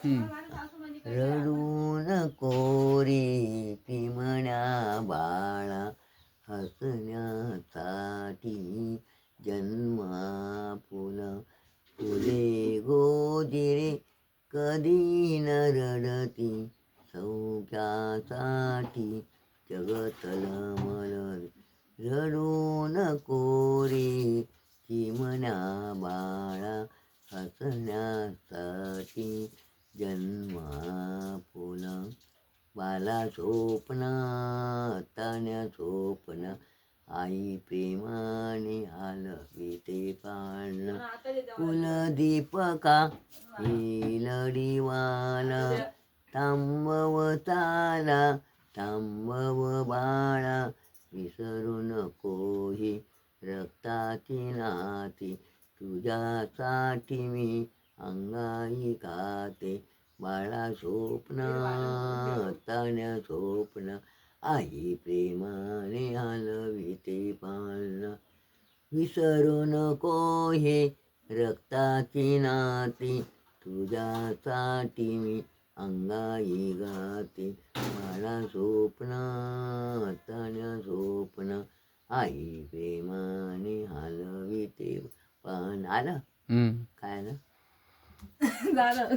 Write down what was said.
रडू नको रे पिमण्या बाळा, हसण्यासाठी जन्मा फुला. फुले गोजिरे कधी न रडती, सौख्यासाठी जगतल मलर. रडू नको रे चिमण्या बाळा, हसण्यासाठी जन्मा फुला. बाला स्वप्नातल्या स्वप्न, आई प्रेमाने हलविते पाळणा. कुलदीपका ही लढीवाला, थांबवताला थांबव बाळा. विसरू नको ही रक्ताची नाती, तुझ्यासाठी मी अंगाई गाते. बाळा स्वप्नातल्या स्वप्न, आई प्रेमाने हलविते पाळणा. विसरू नको हे रक्ताची नाती, तुझ्यासाठी मी अंगाई गाते. बाळा स्वप्नातल्या स्वप्न, आई प्रेमाने हलविते पाळणा. आलं काय आलं?